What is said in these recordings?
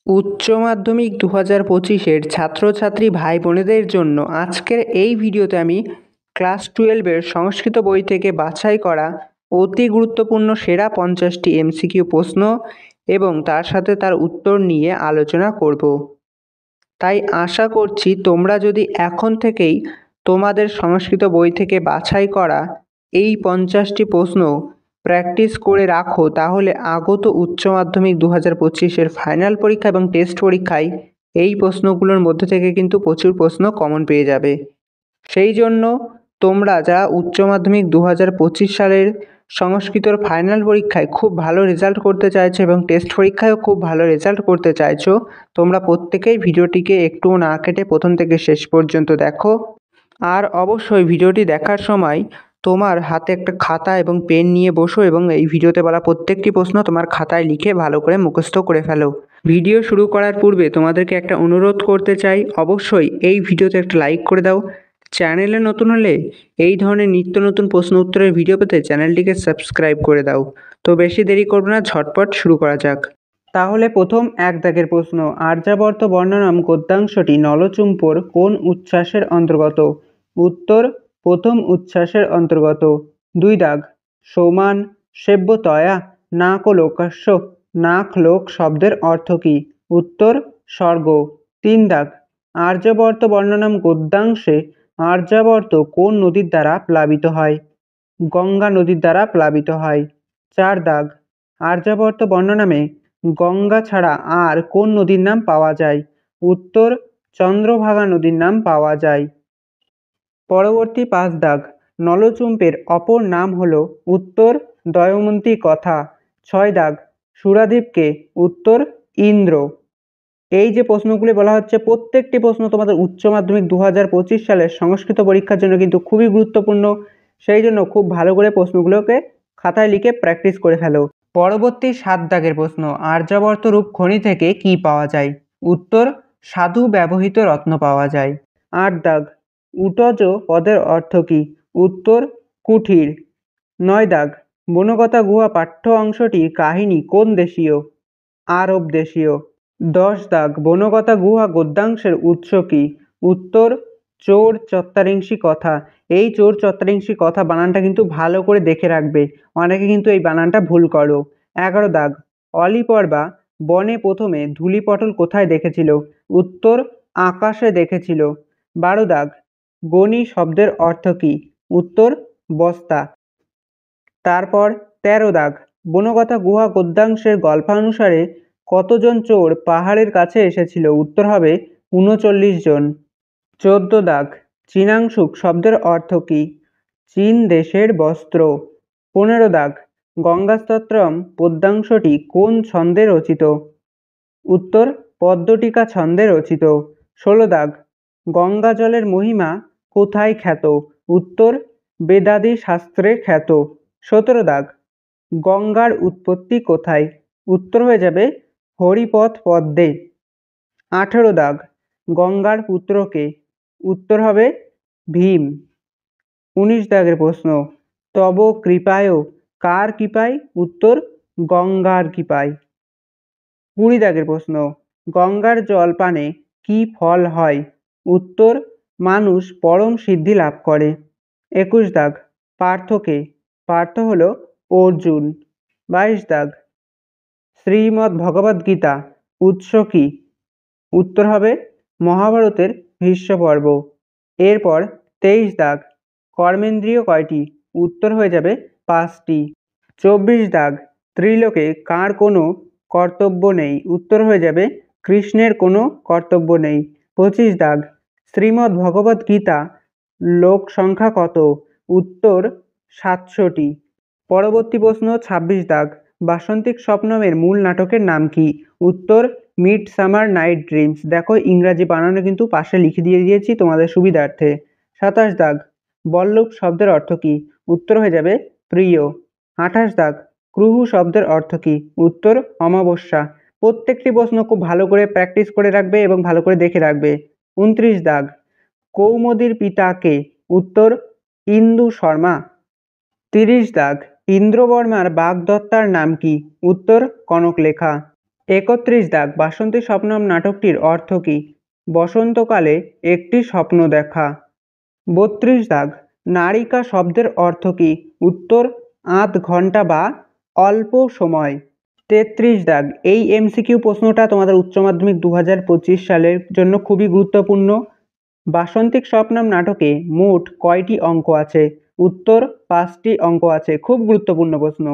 উচ্চ মাধ্যমিক 2025-এর ছাত্রছাত্রী ভাই বোনেদের জন্য আজকের এই ভিডিওতে আমি ক্লাস 12-এর সংস্কৃত বই থেকে বাছাই করা অতি গুরুত্বপূর্ণ সেরা 50টি এমসিকিউ প্রশ্ন এবং তার সাথে তার উত্তর নিয়ে আলোচনা করব। তাই আশা করছি তোমরা যদি এখন থেকেই তোমাদের সংস্কৃত বই থেকে বাছাই করা এই 50টি প্রশ্ন প্র্যাকটিস করে রাখো, তাহলে আগত উচ্চ মাধ্যমিক 2025-এর ফাইনাল পরীক্ষা এবং টেস্ট পরীক্ষায় এই প্রশ্নগুলোর মধ্যে থেকে কিন্তু প্রচুর প্রশ্ন কমন পেয়ে যাবে। সেই জন্য তোমরা যারা উচ্চ মাধ্যমিক 2025 সালের সংস্কৃতর ফাইনাল পরীক্ষায় খুব ভালো রেজাল্ট করতে চাইছো এবং টেস্ট পরীক্ষায়ও খুব ভালো রেজাল্ট করতে চাইছো, তোমরা প্রত্যেকেই ভিডিওটিকে একটু না কেটে প্রথম থেকে শেষ পর্যন্ত দেখো। আর অবশ্যই ভিডিওটি দেখার সময় তোমার হাতে একটা খাতা এবং পেন নিয়ে বসো এবং এই ভিডিওতে বলা প্রত্যেকটি প্রশ্ন তোমার খাতায় লিখে ভালো করে মুখস্থ করে ফেলো। ভিডিও শুরু করার পূর্বে তোমাদেরকে একটা অনুরোধ করতে চাই, অবশ্যই এই ভিডিওতে একটা লাইক করে দাও। চ্যানেলে নতুন হলে এই ধরনের নিত্য নতুন প্রশ্ন উত্তরের ভিডিও পেতে চ্যানেলটিকে সাবস্ক্রাইব করে দাও। তো বেশি দেরি করবো না, ঝটপট শুরু করা যাক। তাহলে প্রথম এক দাগের প্রশ্ন, আর্যাবর্ত বর্ণনাম গদ্যাংশটি নলচুম্বর কোন উচ্ছ্বাসের অন্তর্গত? উত্তর প্রথম উচ্ছ্বাসের অন্তর্গত। 2 দাগ, সৌমান সেব্যতয়া নাক লোকাস্য নাক লোক শব্দের অর্থ কী? উত্তর স্বর্গ। 3 দাগ, আর্যাবর্ত বর্ণনাম গদ্যাংশে আর্যাবর্ত কোন নদীর দ্বারা প্লাবিত হয়? গঙ্গা নদীর দ্বারা প্লাবিত হয়। 4 দাগ, আর্যাবর্ত বর্ণনামে গঙ্গা ছাড়া আর কোন নদীর নাম পাওয়া যায়? উত্তর চন্দ্রভাগা নদীর নাম পাওয়া যায়। পরবর্তী 5 দাগ, নলচুম্বের অপর নাম হল? উত্তর দময়ন্তী কথা। 6 দাগ, সুরাদ্বীপকে? উত্তর ইন্দ্র। এই যে প্রশ্নগুলি বলা হচ্ছে প্রত্যেকটি প্রশ্ন তোমাদের উচ্চ মাধ্যমিক 2025 সালের সংস্কৃত পরীক্ষার জন্য কিন্তু খুবই গুরুত্বপূর্ণ। সেই জন্য খুব ভালো করে প্রশ্নগুলোকে খাতায় লিখে প্র্যাকটিস করে ফেলো। পরবর্তী 7 দাগের প্রশ্ন, আর্যাবর্ত রূপ খনি থেকে কি পাওয়া যায়? উত্তর সাধু ব্যবহৃত রত্ন পাওয়া যায়। 8 দাগ, উটজ পদের অর্থ কী? উত্তর কুঠির। 9 দাগ, বনগতা গুহা পাঠ্য অংশটির কাহিনী কোন দেশীয়? আরব দেশীয়। 10 দাগ, বনগতা গুহা গদ্যাংশের উৎস কী? উত্তর চোর চত্বরিংশী কথা। এই চোর চত্বরিংশী কথা বানানটা কিন্তু ভালো করে দেখে রাখবে, অনেকে কিন্তু এই বানানটা ভুল করো। 11 দাগ, অলিপর্বা বনে প্রথমে ধূলিপটল কোথায় দেখেছিল? উত্তর আকাশে দেখেছিল। 12 দাগ, গণি শব্দের অর্থ কী? উত্তর বস্তা। তারপর 13 দাগ, বনগতা গুহা গদ্যাংশের গল্পানুসারে কতজন চোর পাহাড়ের কাছে এসেছিল? উত্তর হবে 39 জন। 14 দাগ, চীনাংশুক শব্দের অর্থ কী? চীন দেশের বস্ত্র। 15 দাগ, গঙ্গাস্তোত্রম পদ্যাংশটি কোন ছন্দে রচিত? উত্তর পদ্মটিকা ছন্দে রচিত। 16 দাগ, গঙ্গা জলের মহিমা কোথায় খ্যাত? উত্তর বেদাদি শাস্ত্রে খ্যাত। 17 দাগ, গঙ্গার উৎপত্তি কোথায়? উত্তর হয়ে যাবে হরিপদ পদ্মে। 18 দাগ, গঙ্গার পুত্রকে? উত্তর হবে ভীম। 19 দাগের প্রশ্ন, তব কৃপায় কার কৃপায়? উত্তর গঙ্গার কৃপায়। 20 দাগের প্রশ্ন, গঙ্গার জল পানে কি ফল হয়? উত্তর মানুষ পরম সিদ্ধি লাভ করে। 21 দাগ, পার্থকে? পার্থ হল অর্জুন। 22 দাগ, শ্রীমদ্ ভগবদ্ গীতা উৎস কি? উত্তর হবে মহাভারতের ভীষ্ম পর্ব। এরপর 23 দাগ, কর্মেন্দ্রিয় কয়টি? উত্তর হয়ে যাবে 5টি। 24 দাগ, ত্রিলোকে কার কোনো কর্তব্য নেই? উত্তর হয়ে যাবে কৃষ্ণের কোনো কর্তব্য নেই। 25 দাগ, শ্রীমদ্ ভগবদ্ গীতা লোক সংখ্যা কত? উত্তর 700টি। পরবর্তী প্রশ্ন 26 দাগ, বাসন্তিক স্বপ্নমের মূল নাটকের নাম কি? উত্তর মিড সামার নাইট ড্রিমস। দেখো ইংরাজি বানানো কিন্তু পাশে লিখে দিয়ে দিয়েছি তোমাদের সুবিধার্থে। 27 দাগ, বল্লভ শব্দের অর্থ কি? উত্তর হয়ে যাবে প্রিয়। 28 দাগ, ক্রুহু শব্দের অর্থ কি? উত্তর অমাবস্যা। প্রত্যেকটি প্রশ্ন খুব ভালো করে প্র্যাকটিস করে রাখবে এবং ভালো করে দেখে রাখবে। 29 দাগ, কৌমুদীর পিতা কে? উত্তর ইন্দু শর্মা। 30 দাগ, ইন্দ্রবর্মার বাগদত্তার নাম কি? উত্তর কনকলেখা। 31 দাগ, বাসন্তী স্বপ্নম নাটকটির অর্থ কী? বসন্তকালে একটি স্বপ্ন দেখা। 32 দাগ, নারিকা শব্দের অর্থ কী? উত্তর, আধ ঘন্টা বা অল্প সময়। 33 দাগ, এই এমসিকিউ প্রশ্নটা তোমাদের উচ্চ মাধ্যমিক 2025 সালের জন্য খুবই গুরুত্বপূর্ণ। বাসন্তিক স্বপ্নম নাটকে মোট কয়টি অঙ্ক আছে? উত্তর, 5টি অঙ্ক আছে। খুব গুরুত্বপূর্ণ প্রশ্ন।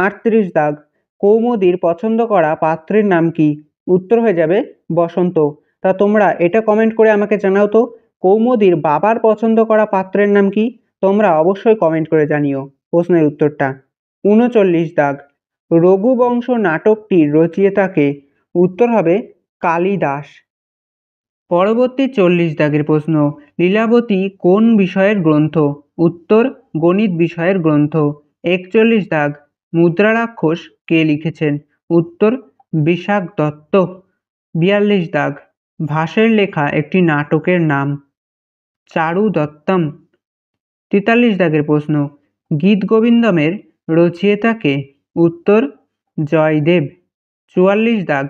38 দাগ, কৌমুদীর পছন্দ করা পাত্রের নাম কি? উত্তর হয়ে যাবে বসন্ত। তা তোমরা এটা কমেন্ট করে আমাকে জানাও তো, কৌমুদীর বাবার পছন্দ করা পাত্রের নাম কি? তোমরা অবশ্যই কমেন্ট করে জানিও প্রশ্নের উত্তরটা। 39 দাগ, রঘুবংশ নাটকটির রচয়িতাকে? উত্তর হবে কালিদাস। পরবর্তী 40 দাগের প্রশ্ন, লীলাবতী কোন বিষয়ের গ্রন্থ? উত্তর, গণিত বিষয়ের গ্রন্থ। 41 দাগ, মুদ্রারাক্ষস কে লিখেছেন? উত্তর, বিশাখ দত্ত। 42 দাগ, ভাসের লেখা একটি নাটকের নাম? চারু দত্তম। 43 দাগের প্রশ্ন, গীতগোবিন্দমের রচয়িতা কে? উত্তর, জয়দেব। 44 দাগ,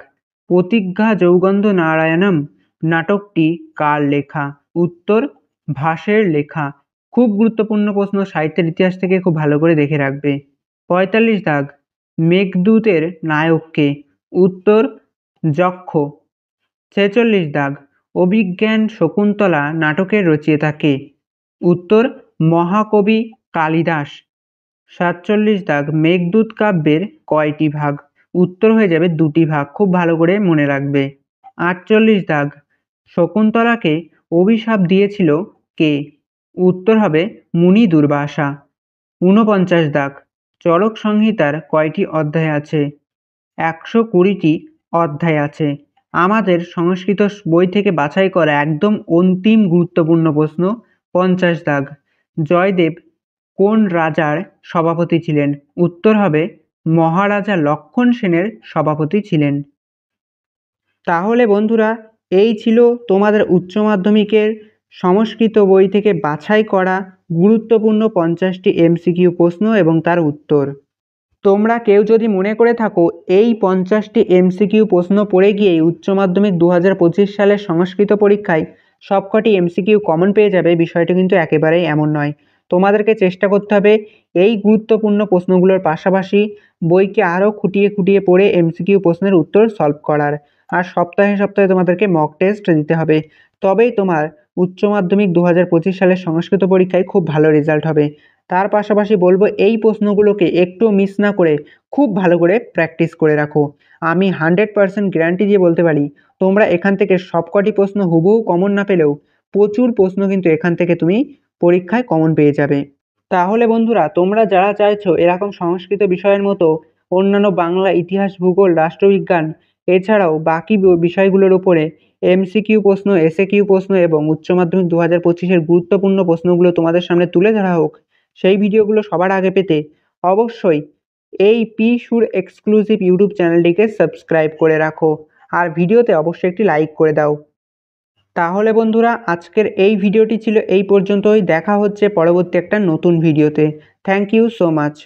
প্রতিজ্ঞা যৌগন্ধ নারায়ণম নাটকটি কার লেখা? উত্তর, ভাসের লেখা। খুব গুরুত্বপূর্ণ প্রশ্ন, সাহিত্যের ইতিহাস থেকে খুব ভালো করে দেখে রাখবে। 45 দাগ, মেঘদূতের নায়ক কে? উত্তর, যক্ষ। 46 দাগ, অভিজ্ঞান শকুন্তলা নাটকের রচয়িতা কে? উত্তর, মহাকবি কালিদাস। 47 দাগ, মেঘদূত কাব্যের কয়টি ভাগ? উত্তর হয়ে যাবে 2টি ভাগ। খুব ভালো করে মনে রাখবে। 48 দাগ, শকুন্তলাকে অভিশাপ দিয়েছিল কে? উত্তর হবে মুনি দুর্বাসা। 49 দাগ, চরক সংহিতার কয়টি অধ্যায় আছে? 120টি অধ্যায় আছে। আমাদের সংস্কৃত বই থেকে বাছাই করা একদম অন্তিম গুরুত্বপূর্ণ প্রশ্ন। 50 দাগ, জয়দেব কোন রাজার সভাপতি ছিলেন? উত্তর হবে মহারাজা লক্ষণ সেনের সভাপতি ছিলেন। তাহলে বন্ধুরা, এই ছিল তোমাদের উচ্চ মাধ্যমিকের সংস্কৃত বই থেকে বাছাই করা গুরুত্বপূর্ণ 50টি এমসিকিউ প্রশ্ন এবং তার উত্তর। তোমরা কেউ যদি মনে করে থাকো এই 50টি এমসিকিউ প্রশ্ন পড়ে গিয়েই উচ্চ মাধ্যমিক 2025 সালের সংস্কৃত পরীক্ষায় সবকটি এমসিকিউ কমন পেয়ে যাবে, বিষয়টা কিন্তু একেবারেই এমন নয়। তোমাদেরকে চেষ্টা করতে হবে এই গুরুত্বপূর্ণ প্রশ্নগুলোর পাশাপাশি বইকে আরও খুঁটিয়ে খুঁটিয়ে পড়ে এমসিকিউ প্রশ্নের উত্তর সলভ করার। আর সপ্তাহে সপ্তাহে তোমাদেরকে মক টেস্ট দিতে হবে, তবেই তোমার উচ্চ মাধ্যমিক 2025 সালের সংস্কৃত পরীক্ষায় খুব ভালো রেজাল্ট হবে। তার পাশাপাশি বলবো এই প্রশ্নগুলোকে একটু মিস না করে খুব ভালো করে প্র্যাকটিস করে রাখো। আমি 100% গ্যারান্টি দিয়ে বলতে পারি, তোমরা এখান থেকে সবকটি প্রশ্ন হুবহু কমন না পেলেও প্রচুর প্রশ্ন কিন্তু এখান থেকে তুমি পরীক্ষায় কমন পেয়ে যাবে। তাহলে বন্ধুরা, তোমরা যারা চাইছো এরকম সংস্কৃত বিষয়ের মতো অন্যান্য বাংলা, ইতিহাস, ভূগোল, রাষ্ট্রবিজ্ঞান এছাড়াও বাকি বিষয়গুলোর উপরে এমসিকিউ প্রশ্ন, এসএকিউ প্রশ্ন এবং উচ্চ মাধ্যমিক 2025-এর গুরুত্বপূর্ণ প্রশ্নগুলো তোমাদের সামনে তুলে ধরা হোক, সেই ভিডিওগুলো সবার আগে পেতে অবশ্যই এই পি সুর এক্সক্লুসিভ ইউটিউব চ্যানেলটিকে সাবস্ক্রাইব করে রাখো আর ভিডিওতে অবশ্যই একটি লাইক করে দাও। তাহলে বন্ধুরা, আজকের এই ভিডিওটি ছিল এই পর্যন্তই। দেখা হচ্ছে পরবর্তী একটা নতুন ভিডিওতে। Thank you so much.